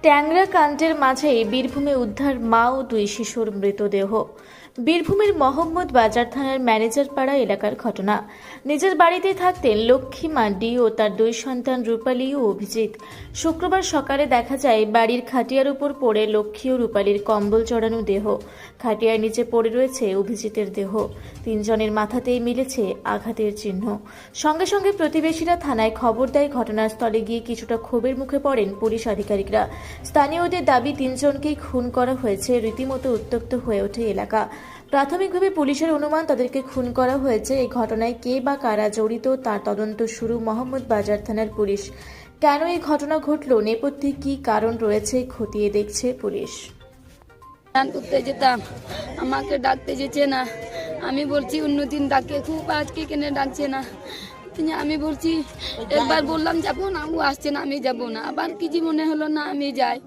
ট্যাংরা কাণ্ডের মাঝেই বীরভূমে উদ্ধার মা ও দুই শিশুর মৃতদেহ। বীরভূমের মোহাম্মদ বাজার থানার ম্যানেজারপাড়া এলাকার ঘটনা। নিজের বাড়িতেই থাকতেন লক্ষ্মী মান্ডি ও তার দুই সন্তান রূপালী ও অভিজিৎ। শুক্রবার সকালে দেখা যায় বাড়ির খাটিয়ার উপর পড়ে লক্ষ্মী ও রূপালীর কম্বল জড়ানো দেহ। খাটিয়ার নিচে পড়ে রয়েছে অভিজিতের দেহ। তিনজনের মাথাতেই মিলেছে আঘাতের চিহ্ন। সঙ্গে সঙ্গে প্রতিবেশীরা থানায় খবর দেয়। ঘটনাস্থলে গিয়ে কিছুটা ক্ষোভের মুখে পড়েন পুলিশ আধিকারিকরা। স্থানীয়দের দাবি তিনজনকেই খুন করা হয়েছে। রীতিমতো উত্তপ্ত হয়ে ওঠে এলাকা। প্রাথমিকভাবে পুলিশের অনুমান তাদেরকে খুন করা হয়েছে। এই ঘটনায় কে বা কারা জড়িত তার তদন্ত শুরু মোহাম্মদ বাজার থানার পুলিশ। কেন এই ঘটনা ঘটল, নেপথ্যে কি কারণ রয়েছে খতিয়ে দেখছে পুলিশ। করতে যেতাম, আমাকে ডাকতে যেছে না। আমি বলছি অন্যদিন ডাকে খুব, আজকে কেন ডাকছে না। আমি বলছি, একবার বললাম যাবো না, ও আসছে না, আমি যাবো না। আবার কি যে মনে হলো না আমি যাই।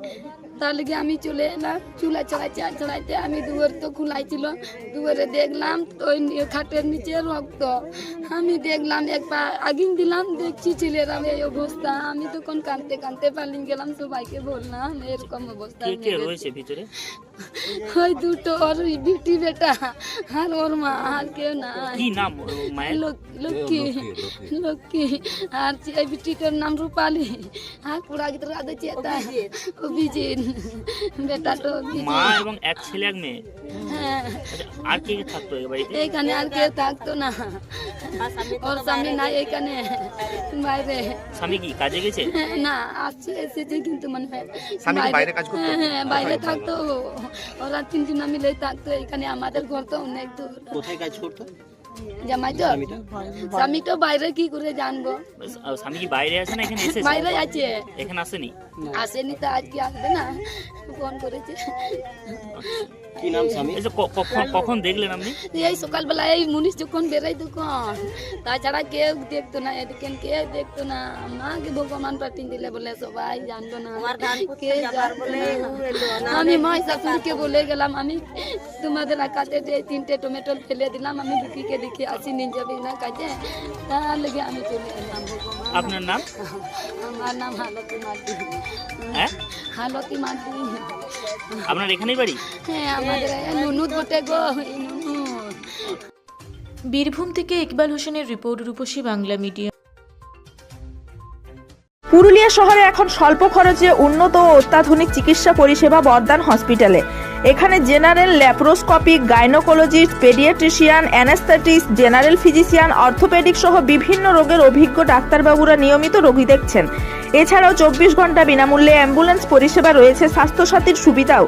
তার লেগে আমি চলে এলাম। চুলা চড়াইতে আমি দুয়ার তো খোলাই ছিল, দুয়ারে দেখলাম তো ওই খাটের নিচে রক্ত। আমি দেখলাম, এক পা আগিন দিলাম, দেখছি ছেলেরা এই অবস্থা। আমি তখন কাঁদতে কাঁদতে পালিয়ে গেলাম, সবাইকে বললাম এরকম অবস্থা। ওই দুটো, ওর বিটি বেটা আর ওর মা, আর কেউ না। লক্ষ্মী আর এই বিটিটার নাম রূপালী আর পুরা গিয়ে অভিজিৎ। বেটা তো মা এবং এক ছেলে এক মেয়ে। হ্যাঁ, আর কে কে থাকতো এই বাড়িতে? এইখানে আর কেউ থাকতো না। ওর স্বামী নাই এখানে, বাইরে। স্বামী কি কাজে গেছে? না, আসছে এসেছে কিন্তু মানে বাইরে কাজ করতো। হ্যাঁ, বাইরে থাকতো। ওরা তিনজন মিলে থাকতো এখানে। আমাদের ঘর তো অনেক দূর। কোথায় কাজ করতো? জামাই তো স্বামী তো বাইরে কি করে জানবো। স্বামী কি বাইরে আছে না এখানে এসেছে? বাইরে আছে, এখানে আসেনি। আসেনি তো আজকে আসবে না, ফোন করেছে। কি নাম স্বামী? কখন দেখলেন আপনি? এই সকালবেলা এই মুনিশ যখন বেরোয় তখন। তাছাড়া কেউ দেখতো না, এদিকে কেউ দেখতো না। মাকে ভগবান পাঠিয়ে দিলে বলে সবাই জানলো না, কে জানতো না। আমি মা শাশুড়িকে বলে গেলাম, আমি তোমাদের একাতে 3টে টমেটো ফেলে দিলাম, আমি দুঃখীকে দেখে আসি, নিয়ে যাবি না কাজে। তার লেগে আমি চলে এলাম। আপনার নাম? আমার নাম হালতি মার্ডি। হ্যাঁ, হালতি মার্ডি। আপনার এখানেই বাড়ি? হ্যাঁ, আমাদের নুনুদ বটে গো, বীরভূম থেকে ইকবাল হোসেনের রিপোর্ট, রূপসী বাংলা মিডিয়া। পুরুলিয়া শহরে এখন স্বল্প খরচে উন্নত ও অত্যাধুনিক চিকিৎসা পরিষেবা বর্দান হসপিটালে। এখানে general, laparoscopic, gynaecologist, paediatrician, anaesthetist, general physician, orthopaedic সহ বিভিন্ন রোগের অভিজ্ঞ ডাক্তারবাবুরা নিয়মিত রোগী দেখছেন। এছাড়াও 24 ঘন্টা বিনামূল্যে অ্যাম্বুলেন্স পরিষেবা রয়েছে। স্বাস্থ্যসাথীর সুবিধাও।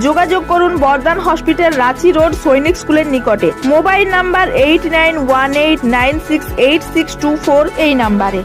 যোগাযোগ করুন বর্দান হসপিটাল, রাঁচি রোড, সৈনিক স্কুলের নিকটে। মোবাইল নাম্বার 8918968624 এই নাম্বারে।